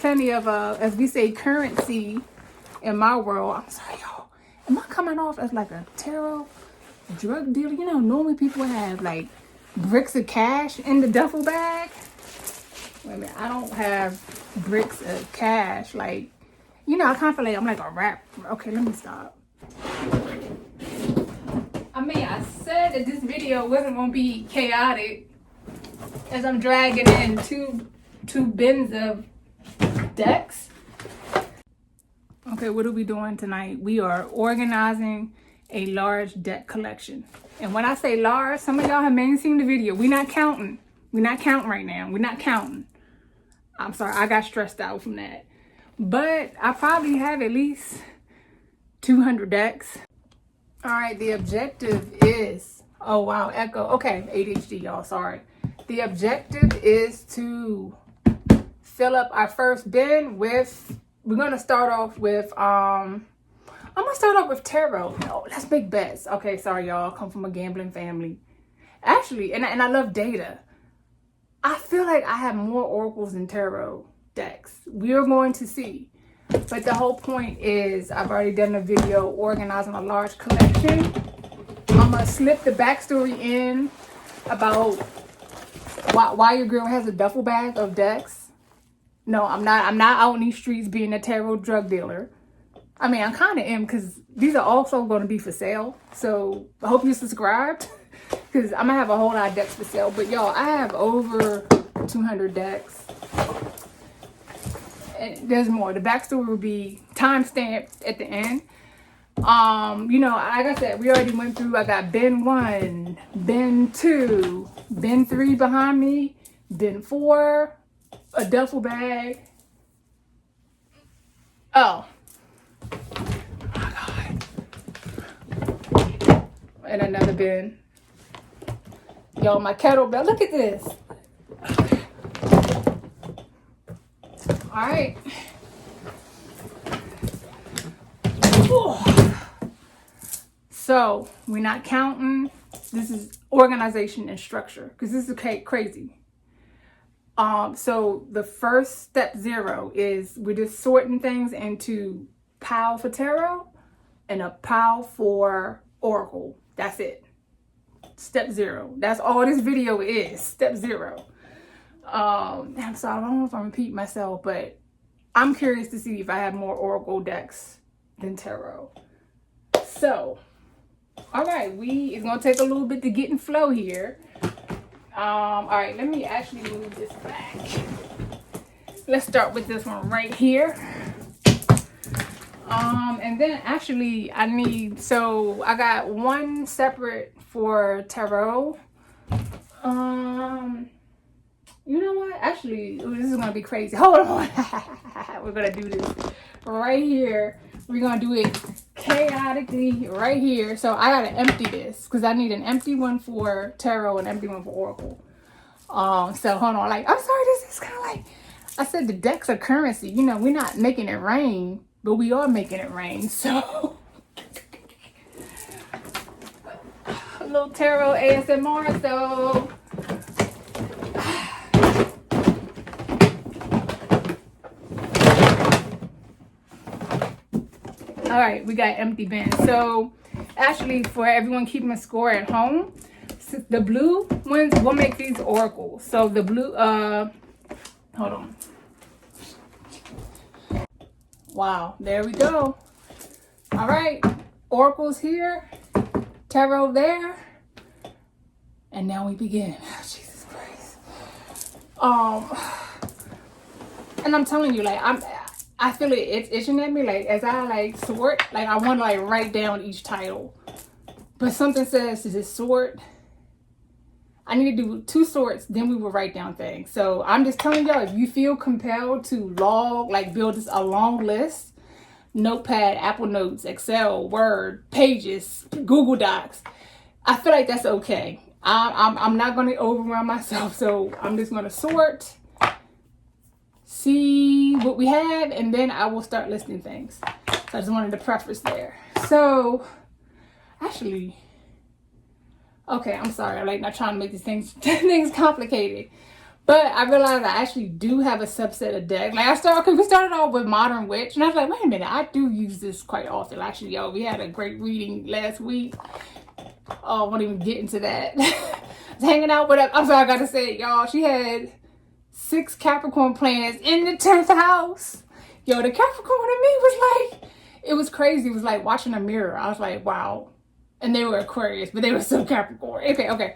plenty of, as we say, currency in my world. I'm sorry, y'all. Am I coming off as like a tarot drug dealer? You know, normally people have like bricks of cash in the duffel bag. Wait a minute, I don't have bricks of cash. Like, you know, I kind of feel like I'm like a rap. Okay, let me stop. I mean, I said that this video wasn't going to be chaotic as I'm dragging in two bins of decks. Okay, what are we doing tonight? We are organizing a large deck collection. And when I say large, some of y'all have maybe seen the video. We're not counting. We're not counting right now. We're not counting. I'm sorry, I got stressed out from that. But I probably have at least 200 decks. All right, the objective is, oh wow, echo. Okay, ADHD, y'all, sorry. The objective is to fill up our first bin with, we're gonna start off with, I'm gonna start off with tarot. No, let's make bets. Okay, sorry y'all, I come from a gambling family. Actually, and I love data. I feel like I have more oracles than tarot decks. We are going to see. But the whole point is, I've already done a video organizing a large collection. I'm gonna slip the backstory in about why your girl has a duffel bag of decks. No, I'm not out in these streets being a tarot drug dealer. I mean, I kind of am, because these are also going to be for sale. So I hope you subscribed, because I'm gonna have a whole lot of decks for sale. But y'all, I have over 200 decks. And there's more. The backstory will be timestamped at the end. You know, like I said, we already went through. I got bin 1, bin 2, bin 3 behind me, bin 4, a duffel bag. Oh my God. And another bin. Yo, my kettlebell. Look at this. All right. Ooh. So we're not counting. This is organization and structure, because this is crazy. So the first step 0 is we're just sorting things into pile for tarot and a pile for oracle. That's it. Step 0. That's all this video is. Step 0. I'm sorry, I don't know if I'm repeating myself, but I'm curious to see if I have more oracle decks than tarot. So, all right, it's gonna take a little bit to get in flow here. All right, let me actually move this back. Let's start with this one right here. And then actually I got one separate for tarot. You know what? Actually, this is gonna be crazy. Hold on. We're gonna do this right here. We're gonna do it chaotically right here. So I gotta empty this, because I need an empty one for tarot and an empty one for oracle. So hold on. Like, I'm sorry, this is kind of like, I said the decks are currency. You know, we're not making it rain, but we are making it rain. So a little tarot ASMR. So all right, we got empty bins. So actually, for everyone keeping a score at home, the blue ones will make these oracles. So the blue, hold on. Wow, there we go. All right, oracles here, tarot there, and now we begin. Jesus Christ. And I'm telling you, like, I feel it's itching at me. Like, as I like sort, like I want to like write down each title, but something says to just sort. I need to do 2 sorts, then we will write down things. So I'm just telling y'all, if you feel compelled to build this a long list, Notepad, Apple Notes, Excel, Word, Pages, Google Docs, I feel like that's okay. I'm not going to overwhelm myself, so I'm just going to sort, see what we have, and then I will start listing things. So I just wanted to preface there. So actually, okay, I'm sorry. I'm like not trying to make these things complicated, But I realized I actually do have a subset of decks. Like we started off with Modern Witch, and I was like, wait a minute, I do use this quite often. Actually, yo, we had a great reading last week. Oh, I won't even get into that. I was hanging out with her. I'm sorry, I gotta say, y'all, she had 6 Capricorn planets in the 10th house. Yo, the Capricorn in me was like, it was crazy. It was like watching a mirror. I was like, wow. And they were Aquarius, but they were still Capricorn. Okay.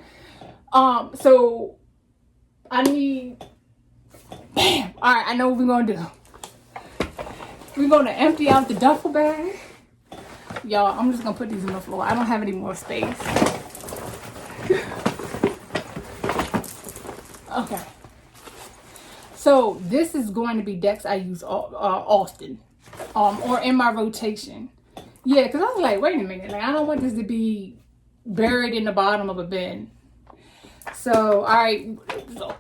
So I need, bam. All right, I know what we're gonna do. We're gonna empty out the duffel bag. Y'all, I'm just gonna put these on the floor. I don't have any more space. Okay. So this is going to be decks I use often, or in my rotation. Yeah, because I was like, wait a minute, like I don't want this to be buried in the bottom of a bin. So, all right, so,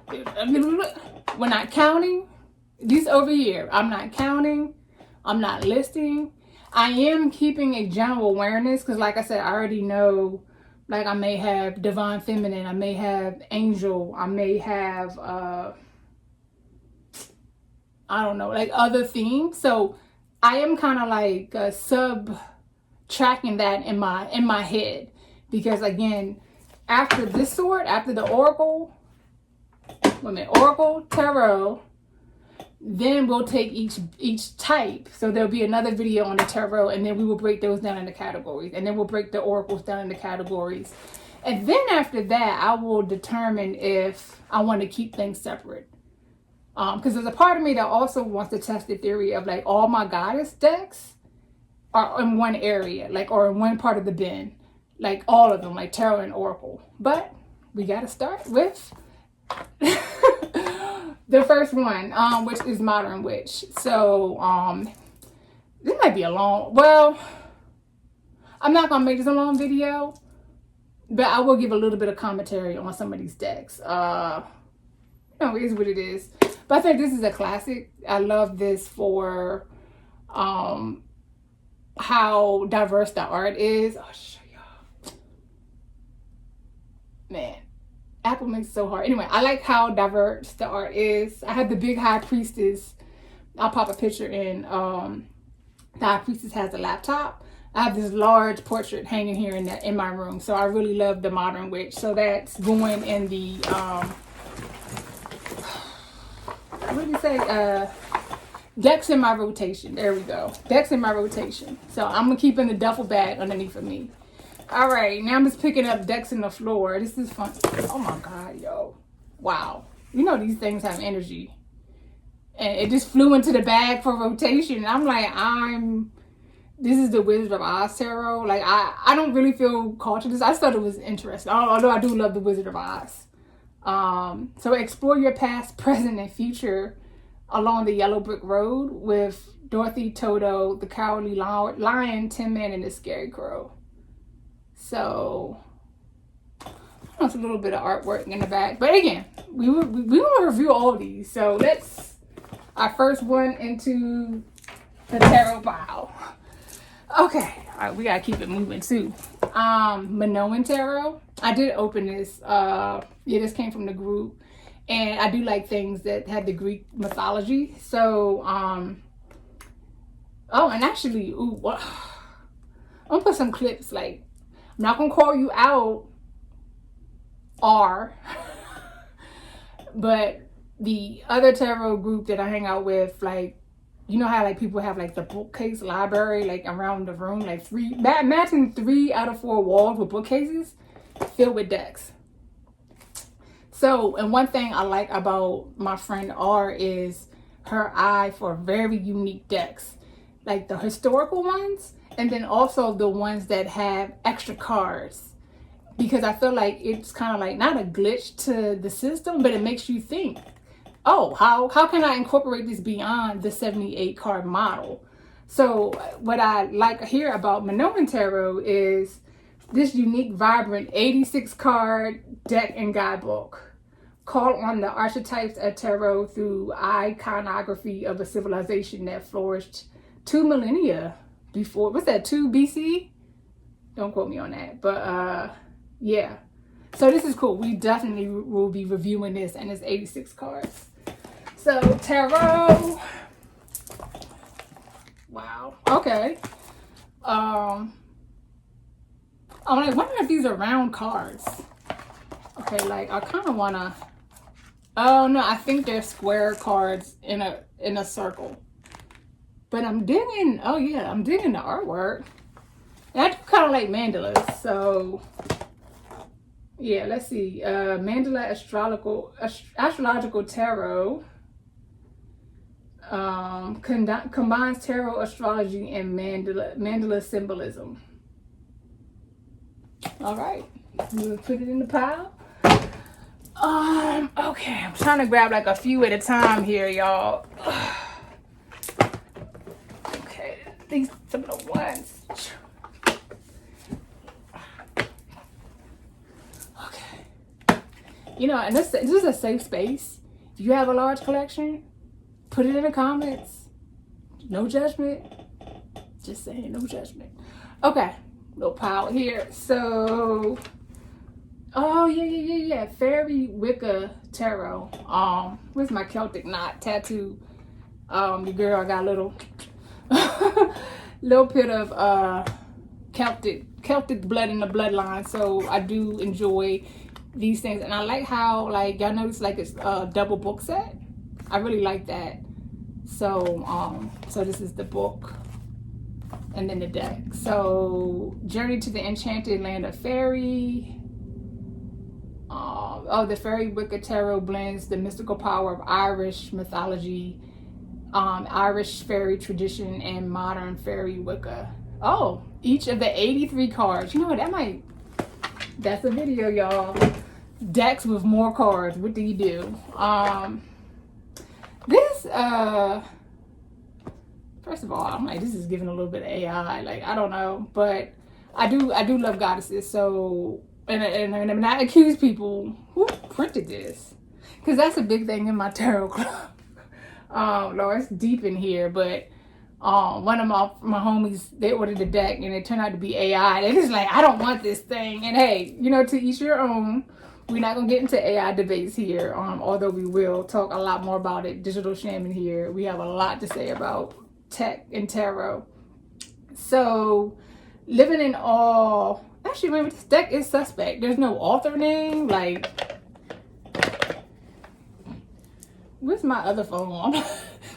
we're not counting these over here. I'm not counting. I'm not listing. I am keeping a general awareness because, like I said, I already know. Like I may have Divine Feminine. I may have Angel. I may have I don't know, like other themes. So I am kind of like tracking that in my head, because again, after this sort, after the Oracle, Oracle, Tarot, then we'll take each type. So there'll be another video on the Tarot, and then we will break those down into categories, and then we'll break the Oracles down into categories. And then after that, I will determine if I want to keep things separate. Because there's a part of me that also wants to test the theory of like all my goddess decks are in one area, like, or in one part of the bin, like all of them, like Tarot and Oracle. But we got to start with the first one, which is Modern Witch. So this might be a long, well, I'm not gonna make this a long video, but I will give a little bit of commentary on some of these decks. It is what it is. But I think this is a classic. I love this for how diverse the art is. I'll show y'all. Man, Apple makes it so hard. Anyway, I like how diverse the art is. I have the big High Priestess. I'll pop a picture in. The High Priestess has a laptop. I have this large portrait hanging here in my room. So I really love the Modern Witch. So that's going in the what did you say? Decks in my rotation. There we go. Decks in my rotation. So I'm gonna keep in the duffel bag underneath of me. All right, now I'm just picking up decks in the floor. This is fun. Oh my God, yo. Wow. You know these things have energy. And it just flew into the bag for rotation. And I'm like, this is the Wizard of Oz tarot. Like, I don't really feel called to this. I just thought it was interesting. Although I do love the Wizard of Oz. So explore your past, present, and future along the yellow brick road with Dorothy, Toto, the Cowardly Lion, Tin Man, and the Scary Crow. So that's a little bit of artwork in the back. But again, we will review all of these. So let's our first one into the tarot pile. Okay, all right, we gotta keep it moving too. Minoan Tarot. I did open this. This came from the group, and I do like things that had the Greek mythology. So, and actually, I'm gonna put some clips. Like, I'm not gonna call you out, but the other tarot group that I hang out with, like, you know how like people have like the bookcase library like around the room, like imagine 3 out of 4 walls with bookcases filled with decks. So, and one thing I like about my friend R is her eye for very unique decks, like the historical ones, and then also the ones that have extra cards, because I feel like it's kind of like not a glitch to the system, but it makes you think, oh, how can I incorporate this beyond the 78 card model? So what I like here about Minoan Tarot is this unique, vibrant 86 card deck and guidebook. Call on the archetypes of tarot through iconography of a civilization that flourished 2 millennia before. What's that, 2 BC? Don't quote me on that. But yeah. So this is cool. We definitely will be reviewing this, and it's 86 cards. So tarot. Wow. Okay. I'm like wondering if these are round cards. Okay, like I kind of wanna. Oh no, I think they're square cards in a circle. But I'm digging. Oh yeah, I'm digging the artwork. And I do kind of like mandalas, so yeah. Let's see. Mandala astrological tarot. Combines tarot, astrology, and mandala symbolism. All right, we'll put it in the pile. Okay, I'm trying to grab like a few at a time here, y'all. Okay, these some of the ones. Okay, you know, and this is a safe space. If you have a large collection, put it in the comments. No judgment. Just saying, no judgment. Okay, little pile here. So, oh yeah. Fairy Wicca tarot. Where's my Celtic knot tattoo? Your girl got a little bit of Celtic blood in the bloodline. So I do enjoy these things, and I like how, like, y'all notice, like, it's a double book set. I really like that. So so this is the book and then the deck. So Journey to the Enchanted Land of Fairy. The Fairy Wicca Tarot blends the mystical power of Irish mythology, Irish fairy tradition, and modern fairy Wicca. Oh, each of the 83 cards. You know what? That's a video, y'all. Decks with more cards. What do you do? This, first of all, I'm like, this is giving a little bit of AI. Like, I don't know, but I do love goddesses. So, and I accuse people who printed this, because that's a big thing in my tarot club. Lord, it's deep in here, but one of my homies, they ordered a deck and it turned out to be AI. They're just like, I don't want this thing. And hey, you know, to each your own. We're not gonna get into AI debates here, although we will talk a lot more about it. Digital Shaman here. We have a lot to say about tech and tarot. So, living in awe. Actually, remember, this deck is suspect. There's no author name. Like, where's my other phone? I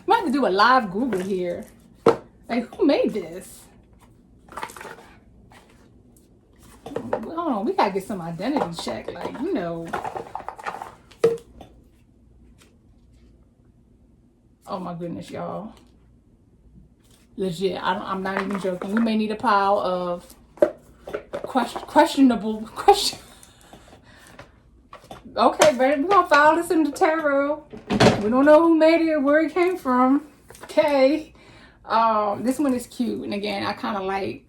might have to do a live Google here. Like, who made this? Hold on, we gotta get some identity check. Like, you know. Oh my goodness, y'all. Legit, I'm not even joking. We may need a pile of questionable. Okay, baby, we're gonna file this in the tarot. We don't know who made it, where it came from. Okay. This one is cute, and again, I kind of like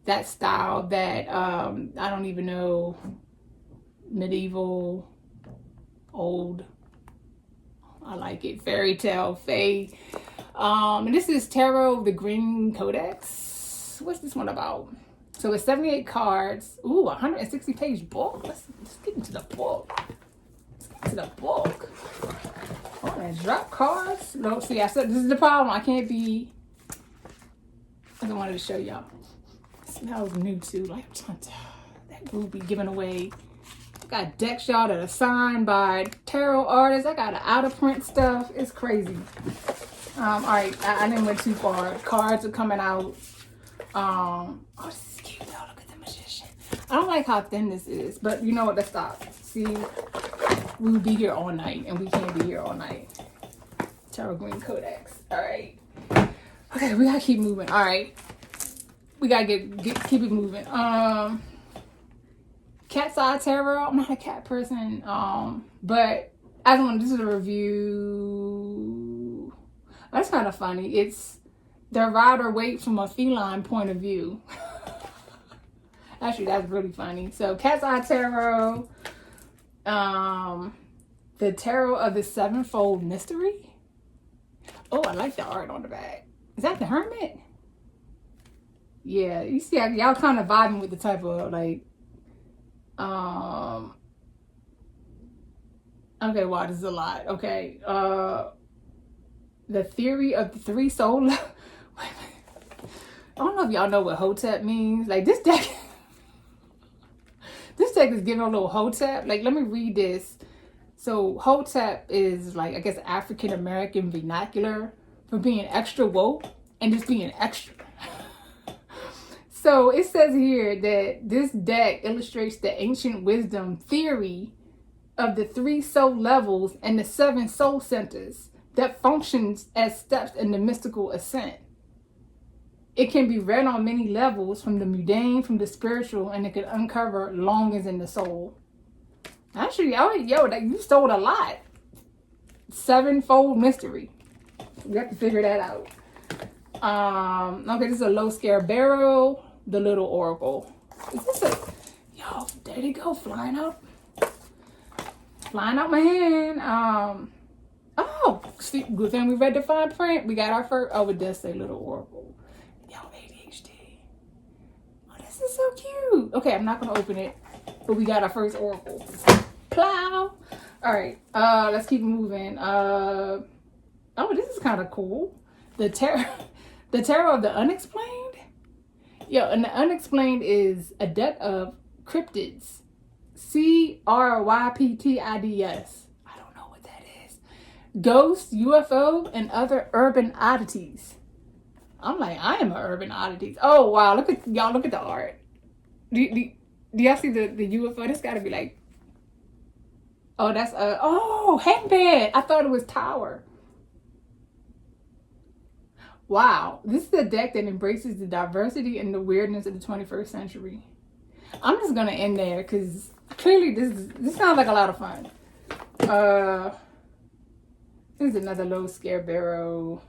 that style, that I don't even know, medieval, old. I like it. Fairy tale, fae. And this is Tarot, the Green Codex. What's this one about? So it's 78 cards. Ooh, 160-page book. Let's get into the book. Oh, and drop cards. No, see, I said this is the problem. I can't be. I just wanted to show y'all. It smells new too. Like, that will be given away. I got decks, y'all, that are signed by tarot artists. I got out of print stuff. It's crazy. All right, I didn't went too far. Cards are coming out. Oh, this is cute though. Look at the magician. I don't like how thin this is, but you know what? Let's stop. See, we would be here all night, and we can't be here all night. Tarot Green Codex. All right. Okay, we gotta keep moving. All right, we gotta keep it moving. Cat's Eye Tarot. I'm not a cat person. But this is a review. That's kind of funny. It's the rider waits from a feline point of view. Actually, that's really funny. So, Cat's Eye Tarot. The Tarot of the Sevenfold Mystery. Oh, I like the art on the back. Is that the Hermit? Yeah, you see, y'all kind of vibing with the type of, like, Okay, wow, this is a lot. Okay, the theory of the three soul. I don't know if y'all know what Hotep means. Like this deck, this deck is giving a little Hotep. Like, let me read this. So Hotep is like, I guess, African American vernacular for being extra woke and just being extra. So it says here that this deck illustrates the ancient wisdom theory of the three soul levels and the 7 soul centers that functions as steps in the mystical ascent. It can be read on many levels, from the mundane, from the spiritual, and it can uncover longings in the soul. Actually, you stole a lot. 7-fold mystery. We have to figure that out. Okay, this is a low scare barrel, the little oracle. Is this a, yo, there they go, flying out my hand. Oh, see, good thing we read the fine print. We got our first, oh, it does say little oracle. Yo, ADHD. Oh, this is so cute. Okay, I'm not gonna open it, but we got our first oracle. Plow. All right, let's keep moving. Oh, this is kind of cool. The tarot of the unexplained. Yo, and the unexplained is a deck of cryptids. CRYPTIDS. I don't know what that is. Ghosts, UFO, and other urban oddities. I'm like, I am an urban oddities. Oh wow, look at the art. Do y'all see the UFO? This gotta be like, oh, that's headband. I thought it was tower. Wow, this is a deck that embraces the diversity and the weirdness of the 21st century. I'm just gonna end there because clearly this sounds like a lot of fun. This is another low scare barrow.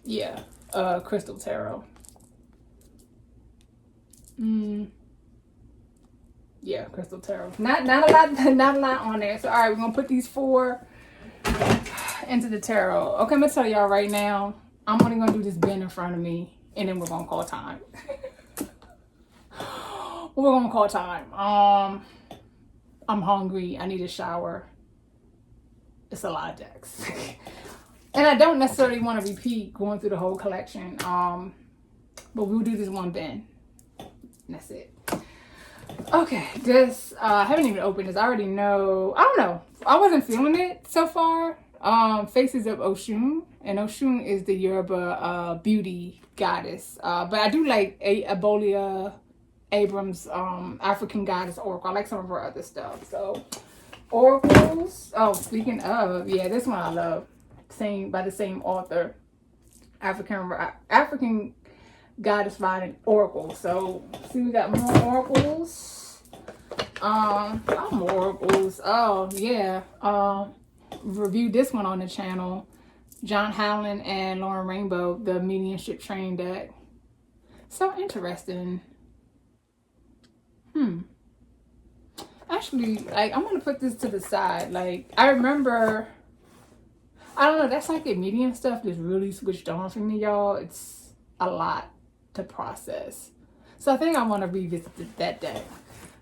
Yeah, crystal tarot. Yeah, crystal tarot. Not a lot on there. So all right, we're gonna put these 4 into the tarot. Okay, I'm gonna tell y'all right now, I'm only gonna do this bin in front of me and then we're gonna call time. We're gonna call time. I'm hungry, I need a shower. It's a lot of decks. And I don't necessarily want to repeat going through the whole collection. But we'll do this one bin. That's it. Okay, this I haven't even opened this. I already know. I don't know. I wasn't feeling it so far. Faces of Oshun, and Oshun is the Yoruba beauty goddess. But I do like Ebola Abrams, African goddess oracle. I like some of her other stuff. So oracles. Oh, speaking of, yeah, this one I love. Same by the same author. African goddess riding oracle. So see, we got more oracles. More oracles. Oh yeah. Reviewed this one on the channel. John Howland and Lauren Rainbow, the mediumship train deck. So interesting. Actually, like, I'm gonna put this to the side. Like, I remember, I don't know, that psychic medium stuff just really switched on for me, y'all. It's a lot to process. So I think I want to revisit that deck.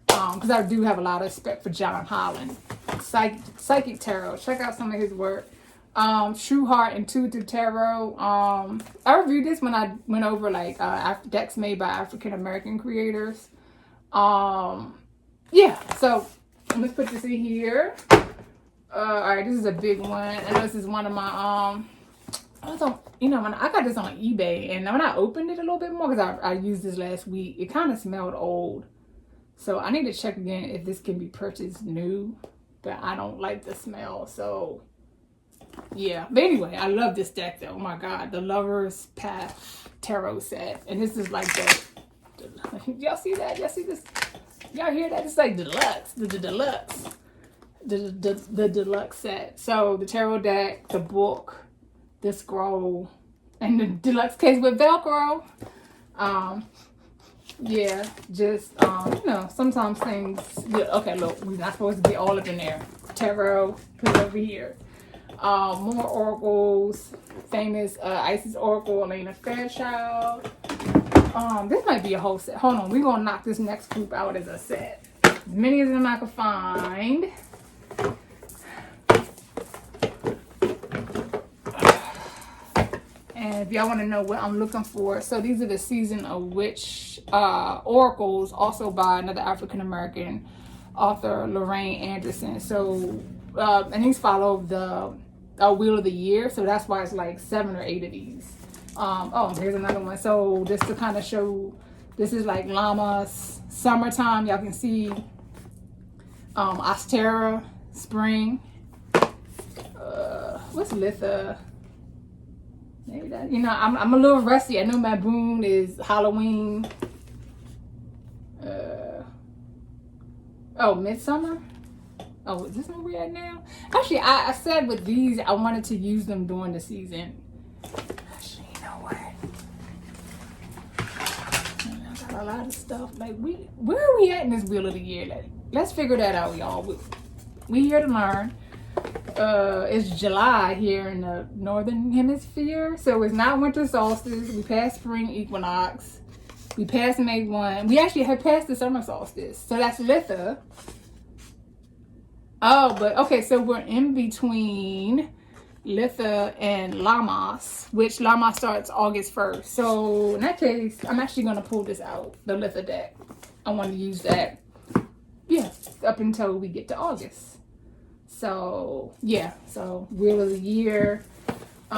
Because I do have a lot of respect for John Holland. Psychic Tarot. Check out some of his work. True Heart Intuitive Tarot. I reviewed this when I went over like decks made by African American creators. Yeah, so let's put this in here. Alright, this is a big one. And this is one of my when I got this on eBay, and when I opened it a little bit more, because I used this last week, it kind of smelled old. So I need to check again if this can be purchased new, but I don't like the smell. So yeah, but anyway, I love this deck though. Oh my god, the Lover's Path Tarot set, and this is like the y'all see that? Y'all see this? Y'all hear that? It's like deluxe, the deluxe, the deluxe set. So the tarot deck, the book, the scroll, and the deluxe case with Velcro. Yeah, just sometimes things. Yeah, okay, look, we're not supposed to get all up in there. Tarot, put it over here. More oracles. Famous Isis Oracle, Elena Fairchild. This might be a whole set. Hold on, we're gonna knock this next group out as a set. As many of them I can find. And if y'all want to know what I'm looking for, so these are the Season of Witch oracles, also by another African American author, Lorraine Anderson. So and these follow the Wheel of the Year, so that's why it's like 7 or 8 of these. Oh, here's another one. So just to kind of show, this is like Llama's summertime. Y'all can see Ostera, spring. What's Litha? Maybe that, you know, I'm a little rusty. I know Maboon is Halloween. Oh, Midsummer. Oh, is this where we're at now? Actually, I said with these, I wanted to use them during the season. Actually, you know what? I got a lot of stuff. Like, where are we at in this Wheel of the Year? Like, let's figure that out, y'all. We here to learn. It's July here in the northern hemisphere, so it's not winter solstice. We passed spring equinox. We passed May 1. We actually have passed the summer solstice, so that's Litha. Oh, but okay, so we're in between Litha and Lammas, which Lammas starts August 1st. So in that case, I'm actually going to pull this out, the Litha deck. I want to use that, yeah, up until we get to August. So yeah, so Wheel of the Year. So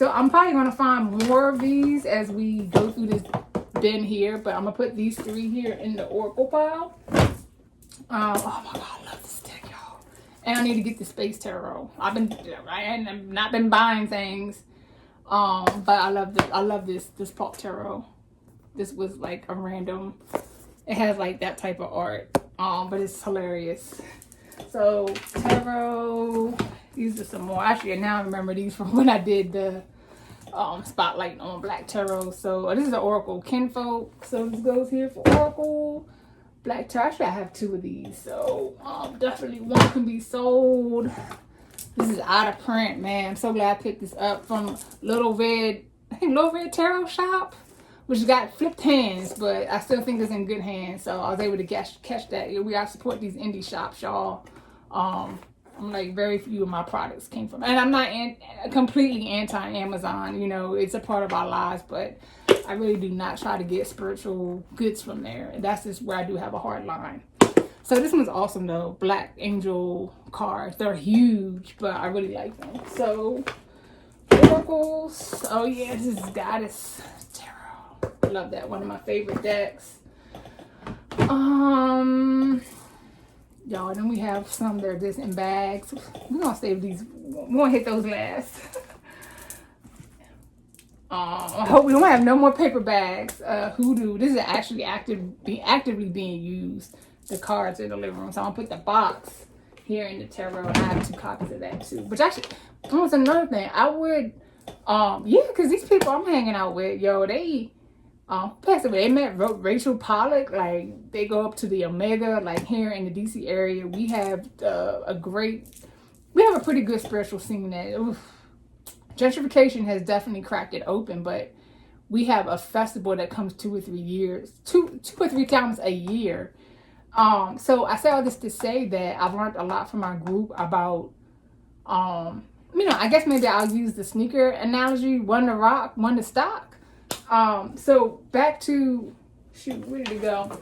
I'm probably going to find more of these as we go through this bin here, but I'm going to put these 3 here in the Oracle pile. Oh my God, I love this deck, y'all. And I need to get the Space Tarot. I've not been buying things. But I love this Pop Tarot. This was like a random, it has like that type of art. But it's hilarious. So tarot, these are some more. Actually, now I remember these from when I did the spotlight on Black Tarot. So this is the Oracle Kinfolk. So this goes here for Oracle. Black Tarot. Actually, I have 2 of these. So definitely one can be sold. This is out of print, man. I'm so glad I picked this up from Little Red Tarot Shop, which got flipped hands, but I still think it's in good hands. So I was able to catch that. We gotta support these indie shops, y'all. I'm like, very few of my products came from, and I'm not completely anti-Amazon. You know, it's a part of our lives, but I really do not try to get spiritual goods from there. And that's just where I do have a hard line. So this one's awesome though. Black Angel cards. They're huge, but I really like them. So oracles. Oh yeah, this is Goddess Tarot. I love that. One of my favorite decks. Y'all, then we have some that are just in bags. We're gonna save these. We're gonna hit those last. I hope we don't have no more paper bags. Hoodoo. This is actually actively being used. The cards in the living room. So I'm gonna put the box here in the tarot. And I have 2 copies of that too. Which actually, almost another thing. I would, yeah, because these people I'm hanging out with, yo, they passed away. They met Rachel Pollack. Like, they go up to the Omega. Like, here in the DC area, we have a pretty good spiritual scene that, oof, gentrification has definitely cracked it open, but we have a festival that comes 2 or 3 years, two or three times a year. So I say all this to say that I've learned a lot from my group about, you know, I guess maybe I'll use the sneaker analogy, one to rock, one to stock. So back to, shoot, where did it go?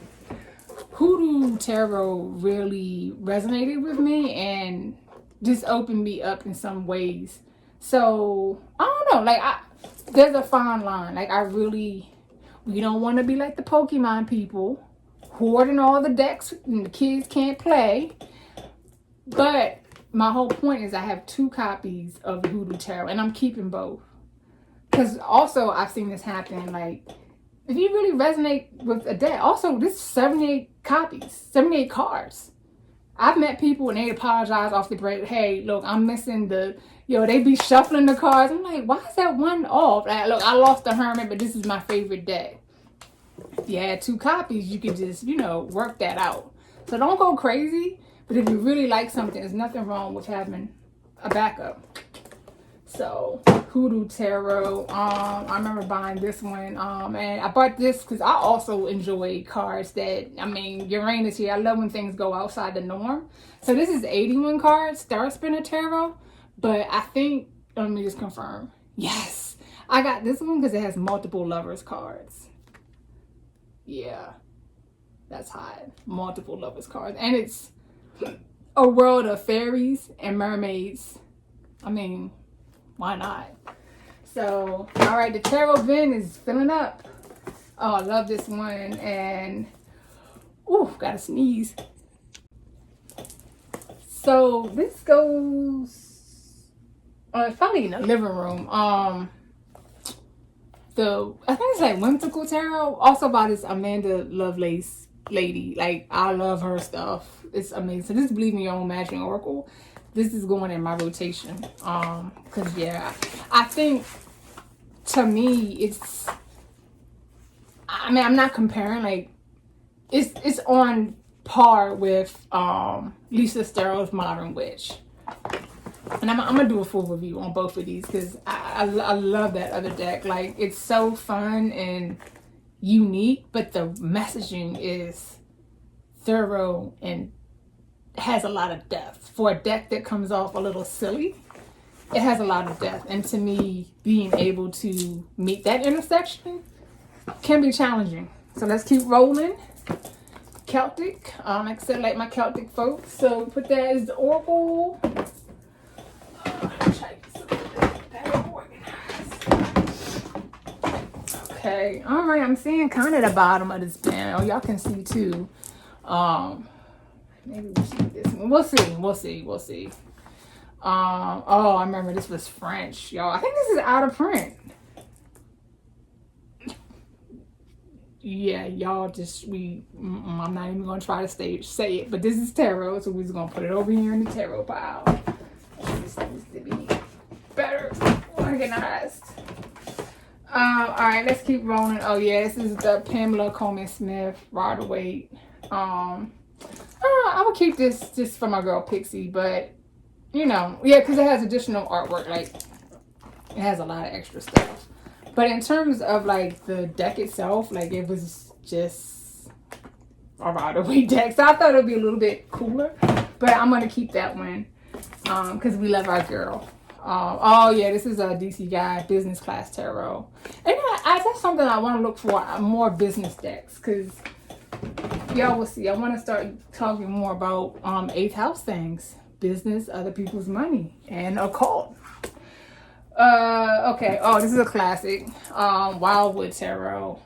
Hoodoo Tarot really resonated with me and just opened me up in some ways. So I don't know, like there's a fine line. Like we don't want to be like the Pokemon people, hoarding all the decks and the kids can't play. But my whole point is I have 2 copies of Hoodoo Tarot and I'm keeping both. Because also I've seen this happen, like, if you really resonate with a deck, also this is 78 copies, 78 cards. I've met people and they apologize off the break. Hey, look, I'm missing they be shuffling the cards. I'm like, why is that one off? Like, look, I lost the Hermit, but this is my favorite deck. If you had 2 copies, you could just, work that out. So don't go crazy, but if you really like something, there's nothing wrong with having a backup. So Hoodoo Tarot, I remember buying this one, and I bought this because I also enjoy cards that, Uranus here, I love when things go outside the norm. So this is 81 cards, Star Spinner Tarot, but I think, let me just confirm, Yes. I got this one because it has multiple lovers cards. Yeah. That's hot. Multiple lovers cards. And it's a world of fairies and mermaids. I mean, why not? So, all right, the tarot bin is filling up. Oh, I love this one. And, ooh, gotta sneeze. So, this goes, it's probably in the living room. I think it's like Whimsical Tarot. Also by this Amanda Lovelace lady. Like, I love her stuff. It's amazing. So, this is Believe in Your Own Magic Oracle. This is going in my rotation. Because, yeah, I think, to me, it's, I mean, I'm not comparing, like, it's on par with Lisa Sterl's Modern Witch. And I'm gonna do a full review on both of these because I love that other deck. Like, it's so fun and unique, but the messaging is thorough and has a lot of depth. For a deck that comes off a little silly, it has a lot of depth. And to me, being able to meet that intersection can be challenging. So let's keep rolling. Celtic. Like I said, like my Celtic folks. So put that as the Oracle. Okay, all right, I'm seeing kind of the bottom of this panel. Y'all can see too. Maybe we'll see this one. We'll see. Oh, I remember this was French, y'all. I think this is out of print. Yeah, y'all just, I'm not even gonna try to say it, but this is tarot, so we're just gonna put it over here in the tarot pile. This needs to be better organized. All right, let's keep rolling. Oh yeah, this is the Pamela Coleman Smith Rider Waite. I would keep this just for my girl Pixie, but you know, yeah, because it has additional artwork. Like, it has a lot of extra stuff. But in terms of like the deck itself, like it was just a Rider Waite deck, so I thought it would be a little bit cooler. But I'm gonna keep that one because we love our girl. Oh yeah, this is a DC Guy Business Class Tarot, and that's something I want to look for, more business decks, because y'all will see. I want to start talking more about 8th house things, business, other people's money, and occult. Okay. Oh, this is a classic. Wildwood Tarot.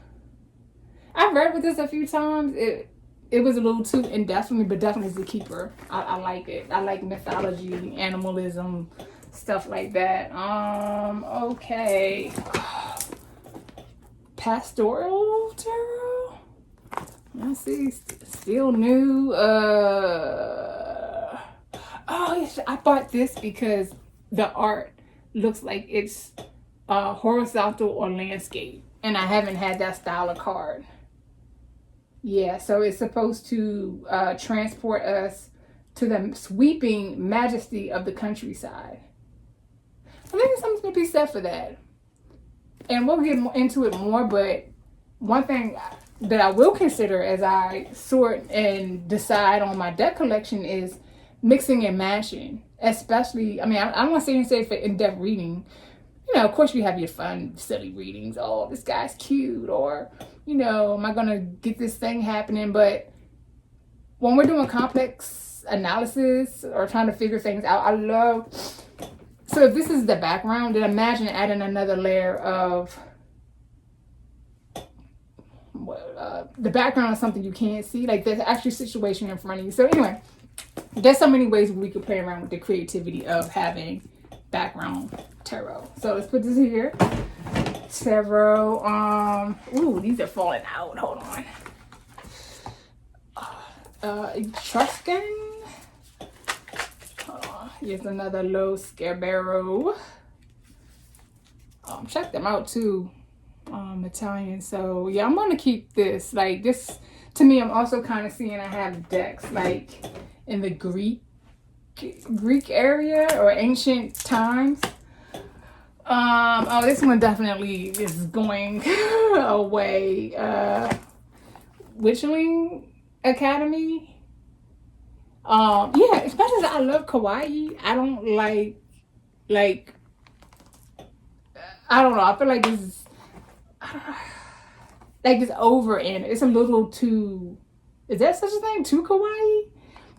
I've read with this a few times. It was a little too in depth for me, but definitely is a keeper. I like it. I like mythology, animalism, stuff like that. Okay. Pastoral Tarot. Let's see. Still new. Oh, yes, I bought this because the art looks like it's horizontal or landscape, and I haven't had that style of card. Yeah, so it's supposed to transport us to the sweeping majesty of the countryside. I think there's something to be said for that. And we'll get into it more, but one thing that I will consider as I sort and decide on my deck collection is mixing and matching. Especially, I mean, I don't want to say for in-depth reading. You know, of course you have your fun, silly readings. Oh, this guy's cute, or, you know, am I going to get this thing happening? But when we're doing complex analysis or trying to figure things out, I love... So if this is the background, then imagine adding another layer of the background of something you can't see. Like, there's actually a situation in front of you. So anyway, there's so many ways we could play around with the creativity of having background tarot. So let's put this here. Tarot. Ooh, these are falling out. Hold on. Etruscan. Hold on. Here's another low Scarecrow. Check them out too. Italian. So yeah, I'm gonna keep this. Like, this to me, I'm also kind of seeing I have decks like in the Greek area or ancient times. Oh, this one definitely is going away. Witchling Academy. Yeah, especially as I love kawaii. I don't like I don't know. I feel like it's over and it's a little too. Is that such a thing? Too kawaii?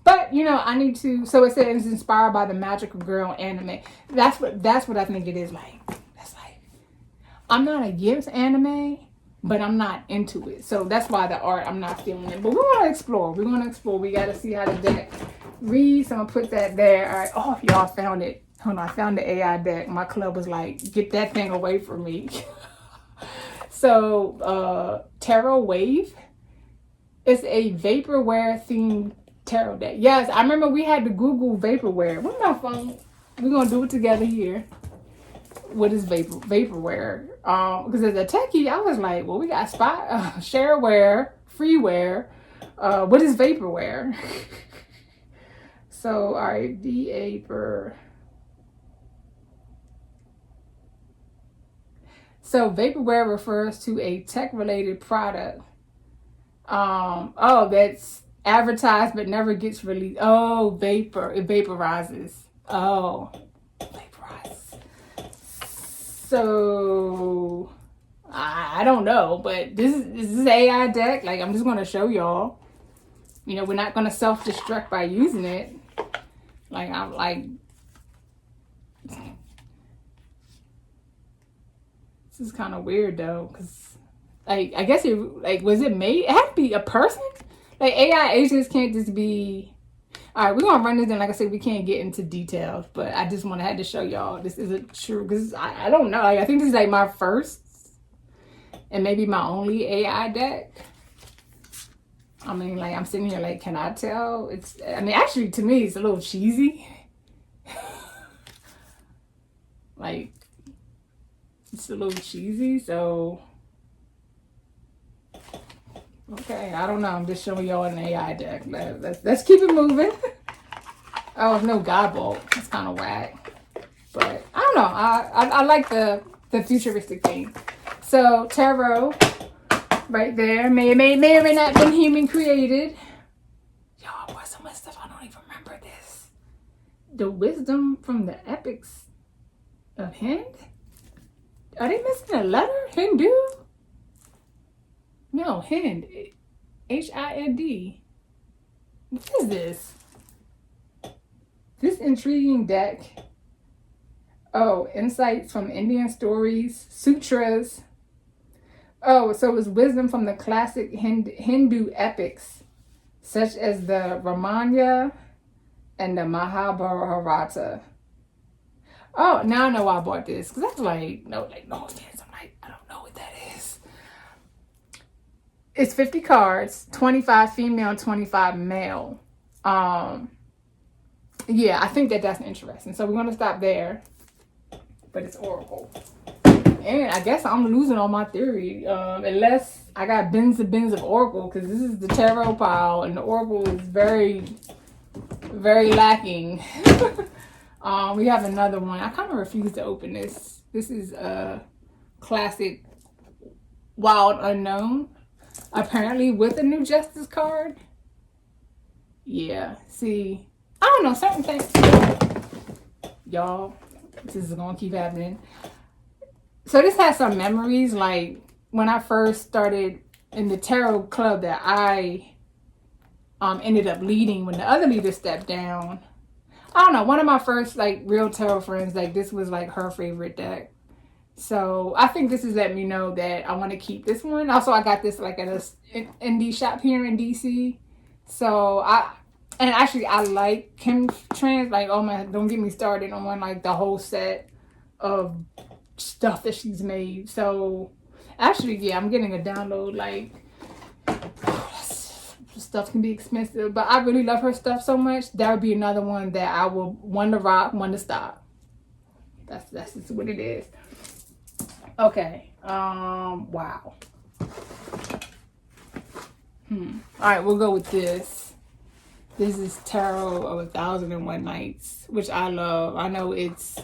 But you know, I need to. So it says it's inspired by the magical girl anime. That's what I think it is like. That's like I'm not against anime, but I'm not into it. So that's why the art I'm not feeling it. But we want to explore. We want to explore. We got to see how the deck reads. So I'm gonna put that there. All right. Oh, y'all found it. Hold on. I found the AI deck. My club was like, get that thing away from me. So Tarot Wave. It's a vaporware themed tarot deck. Yes, I remember we had to Google vaporware. Where's my phone? We're gonna do it together here. What is vaporware? Because as a techie, I was like, well, we got shareware, freeware. What is vaporware? So, all right, vapor. So vaporware refers to a tech-related product. That's advertised but never gets released. Oh, vapor. It vaporizes. Oh, vaporizes. So I don't know, but this is AI deck. Like, I'm just gonna show y'all. You know, we're not gonna self-destruct by using it. Like, I'm like, this is kind of weird though, because like, I guess it, like, was it made? It had to be a person. Like, AI agents can't just be. All right, we're gonna run this in. Like I said, we can't get into details, but I just had to show y'all this isn't true, because I don't know. Like, I think this is like my first and maybe my only AI deck. I mean, like, I'm sitting here like, can I tell? I mean, actually, to me, it's a little cheesy. Like, it's a little cheesy, so. Okay, I don't know. I'm just showing y'all an AI deck. Let's keep it moving. Oh, no God Bolt. It's kind of whack. But I don't know. I like the futuristic thing. So, tarot, right there. May or may not been human created. Y'all, what's so much stuff? I don't even remember this. The wisdom from the epics of Hind? Are they missing a letter? Hindu? No, Hind. Hind. What is this? This intriguing deck. Oh, insights from Indian stories, sutras. Oh, so it was wisdom from the classic Hindu epics, such as the Ramayana and the Mahabharata. Oh, now I know why I bought this. Because that's like, no offense. I'm like, I don't know what that is. It's 50 cards, 25 female, 25 male. Yeah, I think that's interesting. So we're going to stop there. But it's Oracle. And I guess I'm losing on my theory. Unless I got bins and bins of Oracle. Because this is the tarot pile. And the Oracle is very, very lacking. We have another one. I kind of refuse to open this. This is a classic Wild Unknown. Apparently with a new Justice card. Yeah. See, I don't know. Certain things. Y'all, this is going to keep happening. So this has some memories. Like when I first started in the tarot club that I ended up leading when the other leader stepped down. I don't know. One of my first like real tarot friends, like this was like her favorite deck. So I think this is letting me know that I want to keep this one. Also, I got this like at an indie shop here in DC. So I like Kim Trans. Like, oh my, don't get me started on like the whole set of stuff that she's made. So actually, yeah, I'm getting a download. Like, stuff can be expensive, but I really love her stuff so much. That would be another one that I will one to rock, one to stop. That's just what it is. Okay. Wow. All right, we'll go with this. This is Tarot of 1001 Nights, which I love. I know it's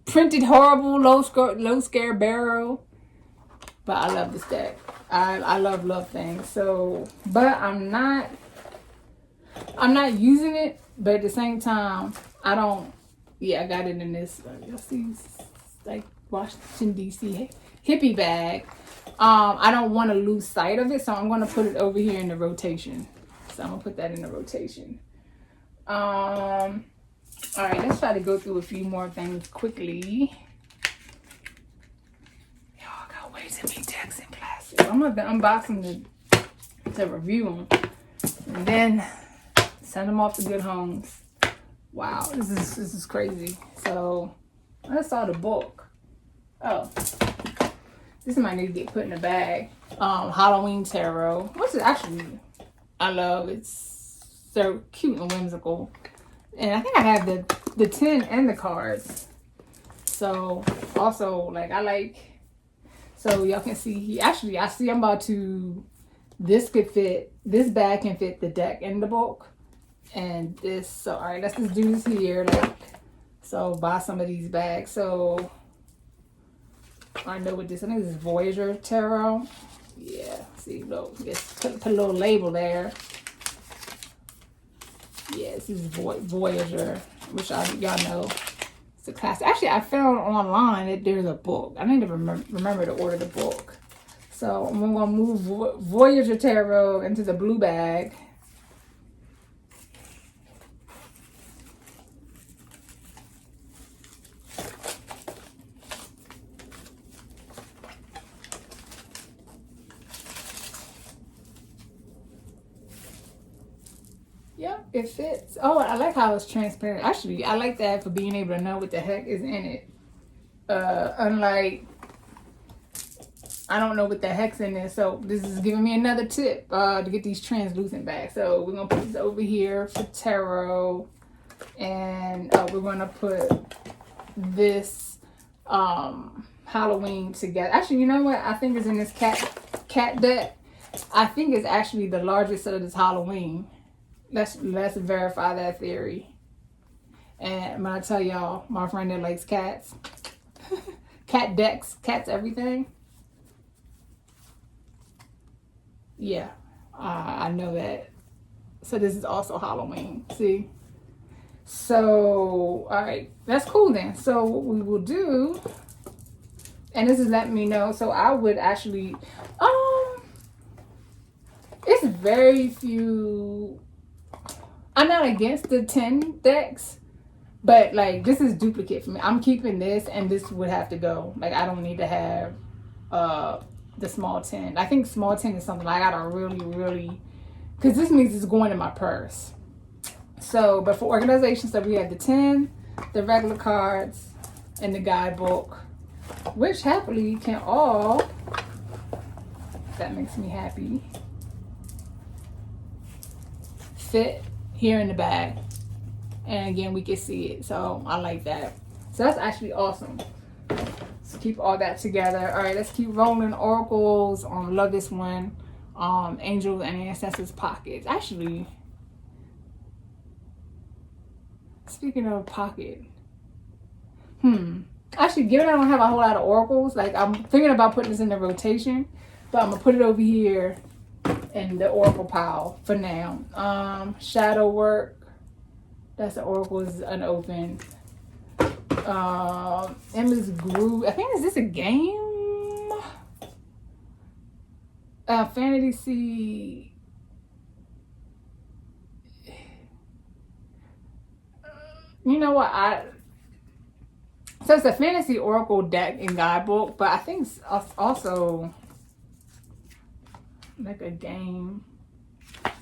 printed horrible, low scare barrel, but I love this deck. I love things. So, but I'm not using it, but at the same time, I don't. Yeah, I got it in this. You'll see. like Washington DC hippie bag. I don't want to lose sight of it, so I'm going to put it over here in the rotation. So I'm going to put that in the rotation. All right, let's try to go through a few more things quickly. Y'all got way too many decks in plastic. I'm going to unbox them to review them, and then send them off to good homes. Wow, this is crazy. So I saw the book. Oh, this might need to get put in a bag. Halloween tarot, which is actually, I love. It's so cute and whimsical. And I think I have the 10 and the cards. So also, like, I like, so y'all can see, actually I see I'm about to, this bag can fit the deck and the book. And this, so all right, let's just do this here. Like, so buy some of these bags. So I know what this, I think this is Voyager Tarot. Yeah, see, look, just put a little label there. Yeah, this is Voyager, which y'all know. It's a classic. Actually, I found online that there's a book. I need to remember to order the book. So I'm gonna move Voyager Tarot into the blue bag. Yep, it fits. Oh, I like how it's transparent. Actually, I like that for being able to know what the heck is in it. Unlike, I don't know what the heck's in there. So this is giving me another tip to get these translucent bags. So we're going to put this over here for tarot. And we're going to put this Halloween together. Actually, you know what? I think it's in this cat deck. I think it's actually the largest of this Halloween. Let's verify that theory. And when I tell y'all, my friend that likes cats, cat decks, cats, everything. Yeah, I know that. So this is also Halloween. See? So, all right, that's cool then. So what we will do, and this is letting me know. So I would actually, it's very few. I'm not against the 10 decks, but like this is duplicate for me. I'm keeping this, and this would have to go. Like I don't need to have the small 10. I think small 10 is something I gotta really, because this means it's going in my purse. So, but for organization stuff, we have the 10, the regular cards, and the guidebook, which happily can all, that makes me happy, fit here in the bag. And again, we can see it, so I like that. So that's actually awesome. So keep all that together. All right, let's keep rolling. Oracles. Love this one. Angels and Ancestors pockets. Actually, speaking of pocket, actually, given I don't have a whole lot of oracles, like I'm thinking about putting this in the rotation, but I'm gonna put it over here in the oracle pile for now. Shadow work. That's the oracle, is unopened. Emma's Groove. I think, is this a game? Fantasy. You know what? So it's a fantasy oracle deck and guidebook, but I think it's also like a game.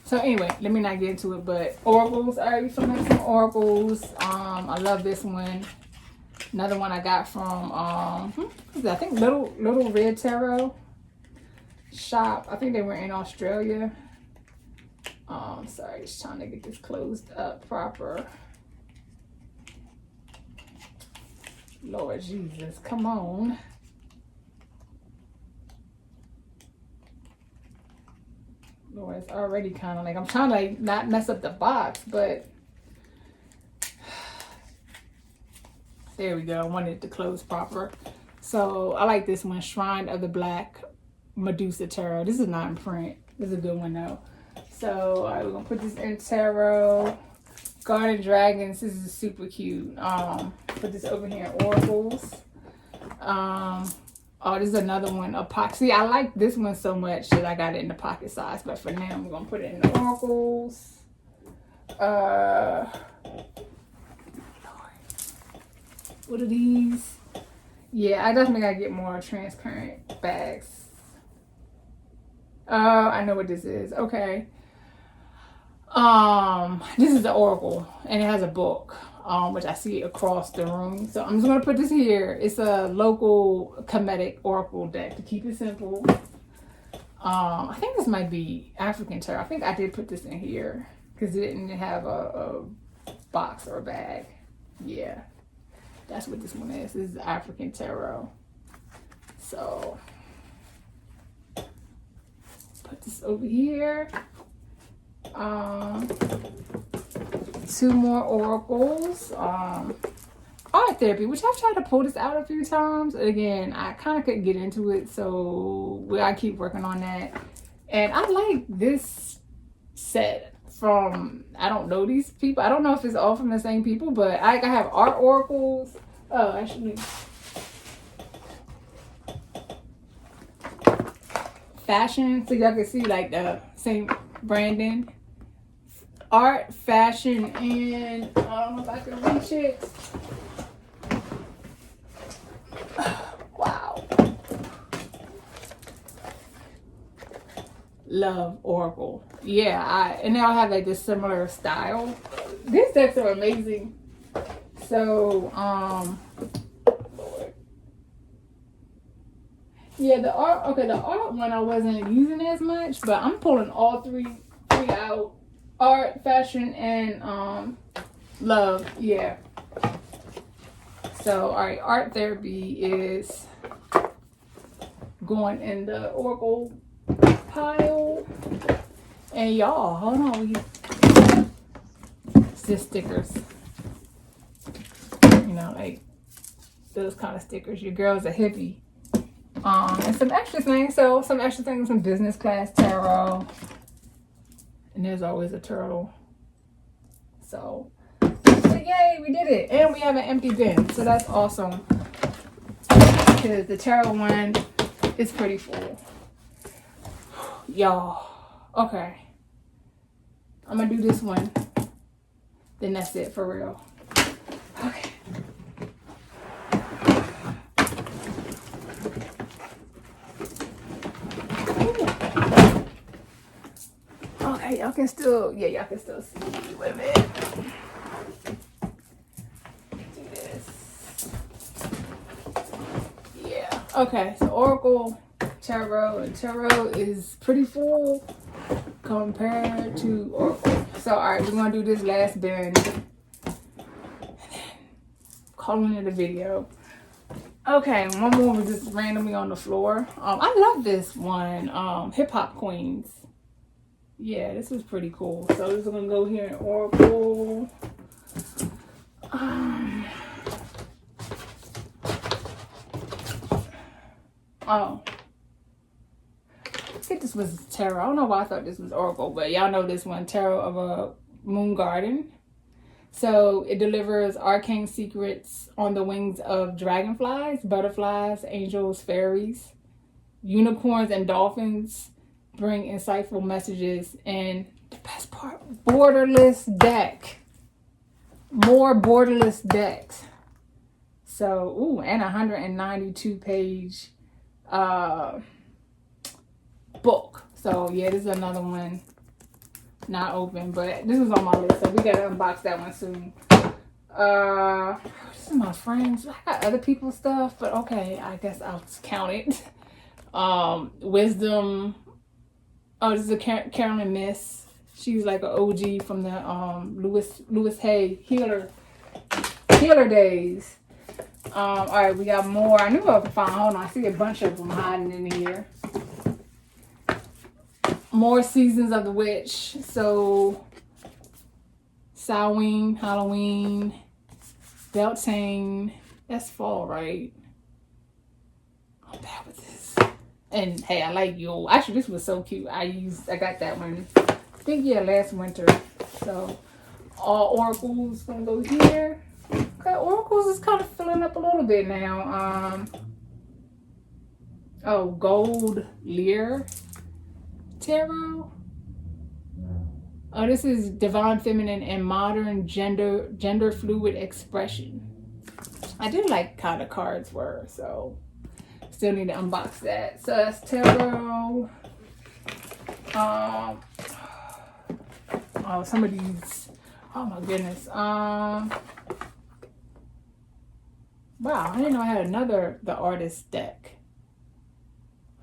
So anyway, let me not get into it, but oracles. All right, so some oracles. I love this one. Another one I got from I think Little Red Tarot shop. I think they were in Australia. Sorry, just trying to get this closed up proper. Lord Jesus, come on. Lord, it's already kind of like, I'm trying to like not mess up the box, but there we go. I wanted it to close proper. So I like this one, Shrine of the Black Medusa Tarot. This is not in print. This is a good one though. So all right, we're gonna put this in tarot. Garden Dragons. This is super cute. Put this over here in oracles. Oh, this is another one, a pocket. See, I like this one so much that I got it in the pocket size, but for now I'm gonna put it in the oracles. What are these? Yeah, I definitely gotta get more transparent bags. I know what this is. Okay. This is the oracle, and it has a book, which I see across the room. So I'm just gonna put this here. It's a local comedic oracle deck to keep it simple. I think this might be African tarot. I think I did put this in here because it didn't have a box or a bag. Yeah, that's what this one is. This is African tarot. So put this over here. 2 more oracles. Art therapy, which I've tried to pull this out a few times. Again, I kind of couldn't get into it, so I keep working on that. And I like this set from, I don't know these people. I don't know if it's all from the same people, but I have art oracles. Oh, actually, fashion, so y'all can see like the same branding. Art, fashion, and I don't know if I can reach it. Wow. Love oracle. Yeah, and they'll have like this similar style. These decks are amazing. So, yeah, the art one I wasn't using as much, but I'm pulling all three out. Art, fashion, and love. Yeah. So, all right, art therapy is going in the oracle pile. And y'all, hold on. It's just stickers. You know, like those kind of stickers. Your girl's a hippie. And some extra things. So, some extra things, some business class tarot. And there's always a turtle. So yay, we did it. And we have an empty bin. So that's awesome. Because the tarot one is pretty full. Y'all. Okay. I'm going to do this one. Then that's it for real. Okay. Okay, y'all can still see. Wait a minute. Do this. Yeah. Okay, so Oracle, Tarot, and Tarot is pretty full compared to Oracle. So, alright, we're going to do this last bend. And then calling it a video. Okay, one more was just randomly on the floor. I love this one. Hip Hop Queens. Yeah, this is pretty cool. So this is gonna go here in Oracle. Oh, I think this was Tarot. I don't know why I thought this was Oracle, but y'all know this one, Tarot of a Moon Garden. So it delivers arcane secrets on the wings of dragonflies, butterflies, angels, fairies, unicorns, and dolphins. Bring insightful messages, and the best part, borderless deck. More borderless decks. So, ooh, and 192 page book. So yeah, this is another one not open, but this is on my list, so we gotta unbox that one soon. This is my friends. I got other people's stuff, but okay, I guess I'll count it. Wisdom. Oh, this is a Carolyn Miss. She's like an OG from the Louis Hay healer days. All right, we got more. I knew I could find. Hold on, I see a bunch of them hiding in here. More Seasons of the Witch. So, Samhain, Halloween, Beltane. That's fall, right? I'm bad with this. And hey, I like Yule. Actually, this was so cute. I got that one, I think, yeah, last winter. So all oracles gonna go here. Okay, oracles is kind of filling up a little bit now. Oh, gold Lear tarot. Oh, this is divine feminine and modern gender fluid expression. I did like how the cards were, so still need to unbox that. So that's tarot. Oh, some of these. Oh my goodness. Wow, I didn't know I had the artist deck.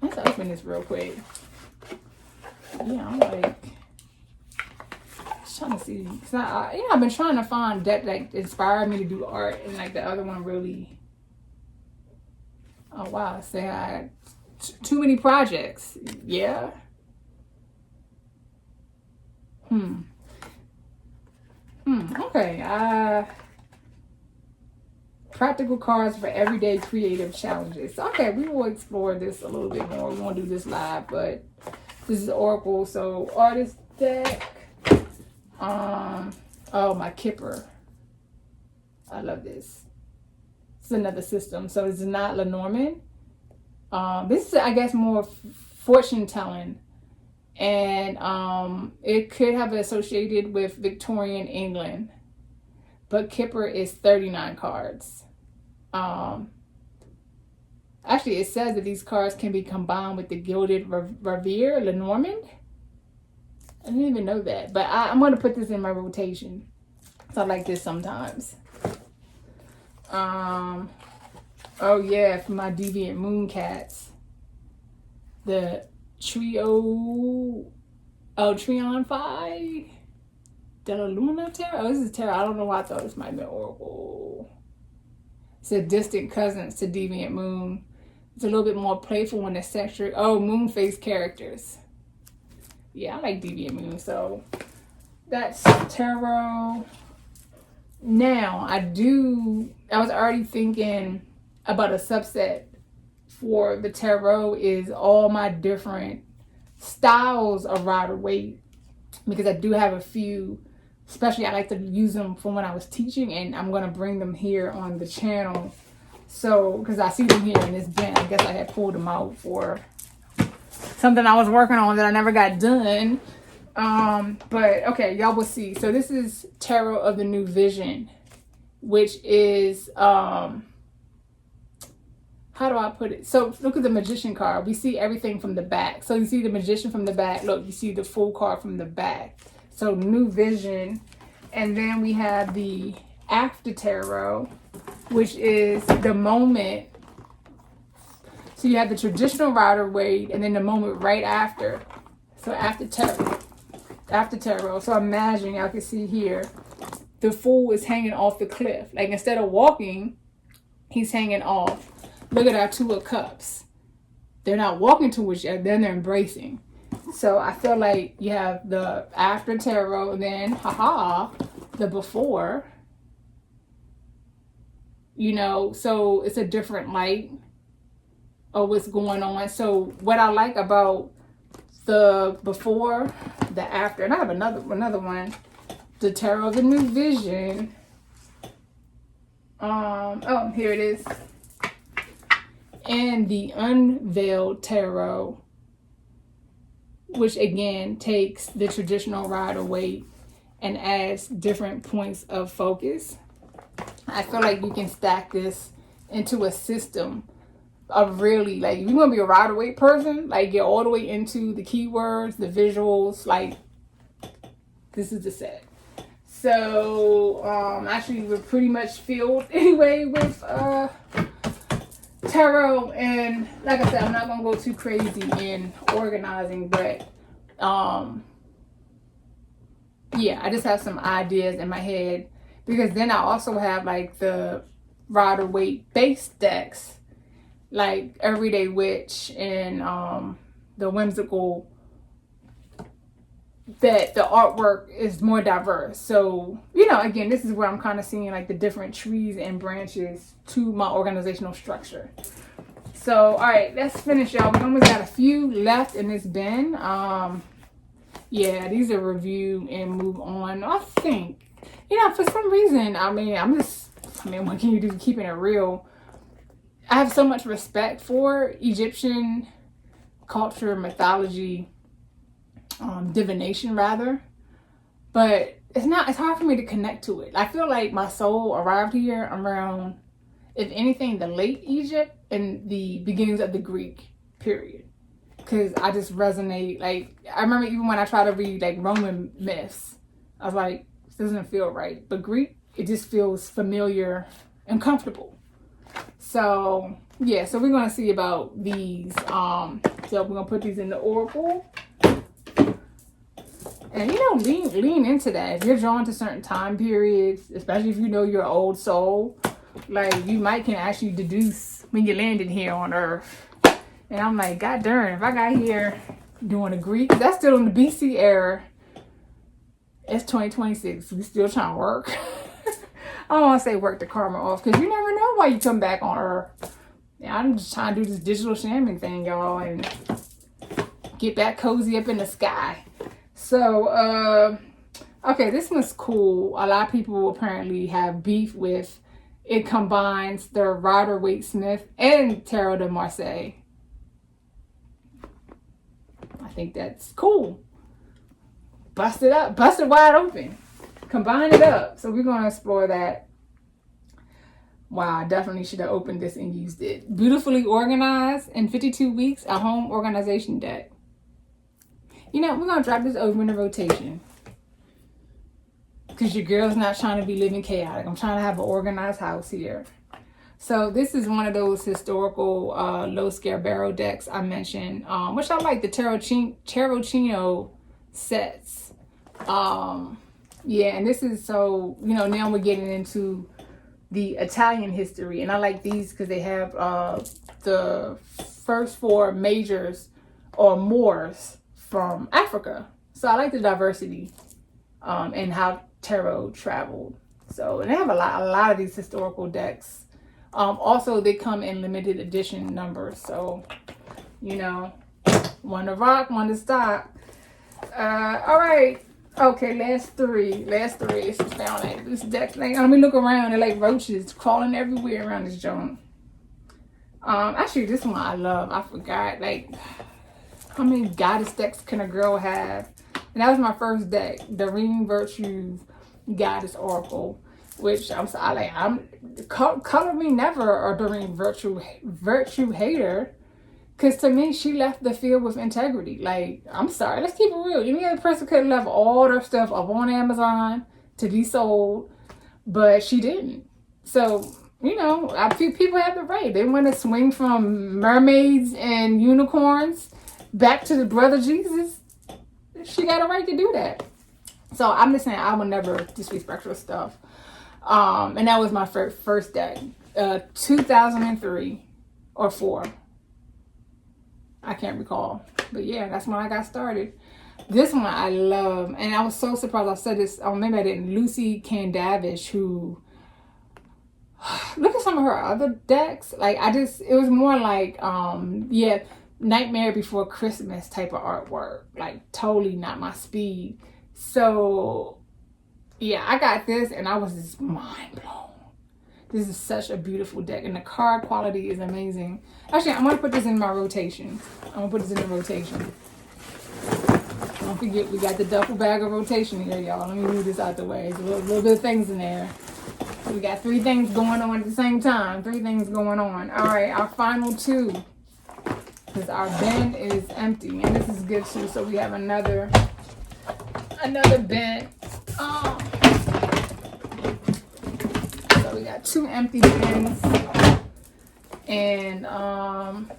Let's open this real quick. Yeah, I'm like trying to see. Cause I've been trying to find deck that inspired me to do art, and like the other one really. Oh wow, say I had too many projects. Yeah. Okay. Practical cards for everyday creative challenges. Okay, we will explore this a little bit more. We won't do this live, but this is Oracle. So artist deck. Oh, my Kipper. I love this. It's another system. So it's not Lenormand. This is, I guess, more fortune telling. And it could have associated with Victorian England. But Kipper is 39 cards. Actually, it says that these cards can be combined with the Gilded Revere Lenormand. I didn't even know that. But I'm going to put this in my rotation. So I like this sometimes. Oh, yeah, for my Deviant Moon cats. The Trion Phi de la Luna Tarot. Oh, this is tarot. I don't know why I thought this might be Oracle. It's a distant cousin to Deviant Moon. It's a little bit more playful when it's sexual. Oh, moon face characters. Yeah, I like Deviant Moon. So that's tarot. Now, I was already thinking about a subset for the tarot is all my different styles of Rider-Waite, because I do have a few, especially I like to use them from when I was teaching, and I'm going to bring them here on the channel. So, because I see them here in this bin, I guess I had pulled them out for something I was working on that I never got done. But okay, y'all will see. So this is Tarot of the New Vision, which is, how do I put it? So look at the Magician card. We see everything from the back. So you see the Magician from the back. Look, you see the Fool card from the back. So New Vision. And then we have the After Tarot, which is the moment. So you have the traditional Rider-Waite and then the moment right after. So After Tarot. So imagine, y'all can see here, the Fool is hanging off the cliff. Like instead of walking, he's hanging off. Look at our Two of Cups. They're not walking towards you, then they're embracing. So I feel like you have the After Tarot, and then, the Before. You know, so it's a different light of what's going on. So what I like about the Before, the After, and I have another one, the Tarot of the New Vision. Oh, here it is. And the Unveiled Tarot, which again takes the traditional Rider-Waite and adds different points of focus. I feel like you can stack this into a system of really, like, if you want to be a Rider-Waite person, like get all the way into the keywords, the visuals, like this is the set. So actually we're pretty much filled anyway with tarot, and like I said, I'm not gonna go too crazy in organizing, but yeah, I just have some ideas in my head, because then I also have like the Rider-Waite base decks, like Everyday Witch and the Whimsical, that the artwork is more diverse. So, you know, again, this is where I'm kind of seeing like the different trees and branches to my organizational structure. So, all right, let's finish, y'all. We almost got a few left in this bin. Yeah, these are review and move on. I think, you know, for some reason, I mean, I'm just I mean, what can you do keeping it real? I have so much respect for Egyptian culture, mythology, divination rather, but it's hard for me to connect to it. I feel like my soul arrived here around, if anything, the late Egypt and the beginnings of the Greek period. Because I just resonate, like, I remember even when I try to read, like, Roman myths, I was like, this doesn't feel right. But Greek, it just feels familiar and comfortable. So, yeah, so we're going to see about these. So we're going to put these in the oracle. And, lean into that. If you're drawn to certain time periods, especially if you know your old soul, like, you might can actually deduce when you landed here on Earth. And I'm like, God darn, if I got here doing the Greek, that's still in the BC era. It's 2026. We still trying to work. I don't want to say work the karma off, because you never know why you come back on Earth. Yeah, I'm just trying to do this digital shaman thing, y'all, and get back cozy up in the sky. So, okay, this one's cool. A lot of people apparently have beef with it. Combines the Rider-Waite-Smith and Tarot de Marseille. I think that's cool. Bust it up, bust it wide open, combine it up. So we're going to explore that. Wow, I definitely should have opened this and used it. Beautifully organized in 52 weeks, a home organization deck. We're going to drop this over in a rotation, because your girl's not trying to be living chaotic. I'm trying to have an organized house here. So this is one of those historical low scale barrel decks I mentioned, which I like, the Tarocchino sets. Yeah, and this is so, now we're getting into the Italian history, and I like these because they have the first four majors or Moors from Africa. So I like the diversity and how tarot traveled. So, and they have a lot of these historical decks. Also, they come in limited edition numbers. So, one to rock, one to stop. All right. Okay, last three. It's down like this deck thing. Let me look around. They're like roaches crawling everywhere around this joint. Actually, this one I love. I forgot, like, how many goddess decks can a girl have? And that was my first deck, Doreen Virtue Goddess Oracle, which I'm color me never a Doreen Virtue hater, because to me she left the field with integrity. Like, I'm sorry, let's keep it real. Any other person could have left all their stuff up on Amazon to be sold, but she didn't. So, I feel people have the right. They want to swing from mermaids and unicorns back to the brother Jesus. She got a right to do that. So I'm just saying, I would never disrespect her stuff. And that was my first deck, 2003 or 4. I can't recall, but yeah, that's when I got started. This one I love, and I was so surprised. I said this, maybe I didn't. Lucy Candavish, who, look at some of her other decks. Like, it was more like, Nightmare Before Christmas type of artwork. Like, totally not my speed. So, yeah, I got this and I was just mind blown. This is such a beautiful deck, and the card quality is amazing. Actually, I'm going to put this in my rotation. Don't forget, we got the duffel bag of rotation here, y'all. Let me move this out the way. There's a little bit of things in there. So we got 3 things going on at the same time. 3 things going on. All right, our final 2. Because our bin is empty, and this is good too. So we have another bin. So we got 2 empty bins, and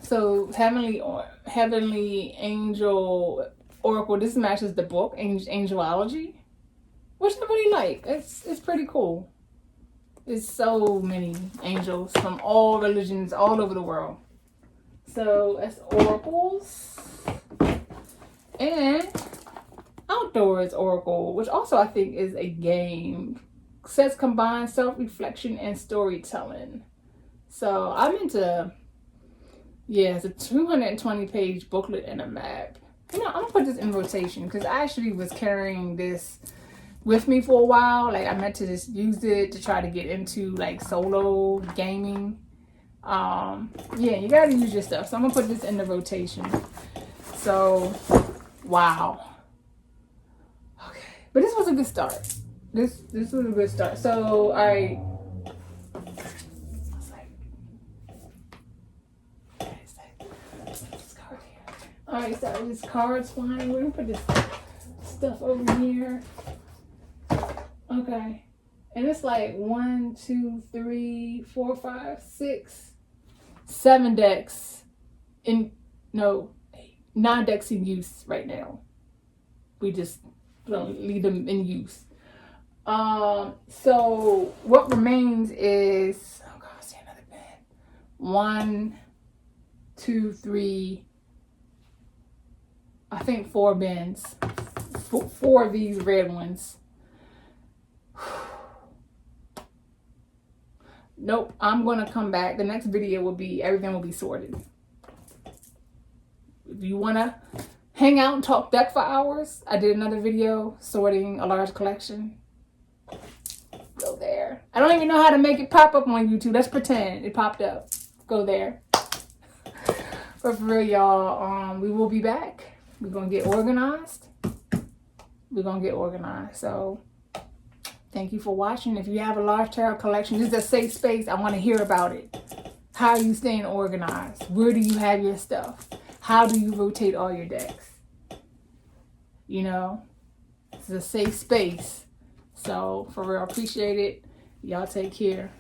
so Heavenly Angel Oracle. This matches the book Angelology, which I really like. It's pretty cool. There's so many angels from all religions all over the world. So that's oracles. And Outdoors Oracle, which also I think is a game. Says combine self-reflection and storytelling. So I'm into, it's a 220 page booklet and a map. I'm gonna put this in rotation, because I actually was carrying this with me for a while. Like I meant to just use it to try to get into like solo gaming. Yeah, you gotta use your stuff. So I'm gonna put this in the rotation. So, wow. Okay, but this was a good start. This was a good start. So, all right. Alright, so this card's flying. We're gonna put this stuff over here. Okay. And it's like 1, 2, 3, 4, 5, 6, 7 decks in 9 decks in use right now. We just leave them in use. So what remains is, oh god, see another pen. 1, 2, 3, I think 4 bins. 4 of these red ones. Nope, I'm gonna come back. The next video will be, everything will be sorted. If you wanna hang out and talk deck for hours, I did another video sorting a large collection. Go there. I don't even know how to make it pop up on YouTube. Let's pretend it popped up. Go there. But for real, y'all, we will be back. We're gonna get organized. So thank you for watching. If you have a large tarot collection, this is a safe space. I want to hear about it. How are you staying organized? Where do you have your stuff? How do you rotate all your decks? You know, it's a safe space. So for real, appreciate it. Y'all take care.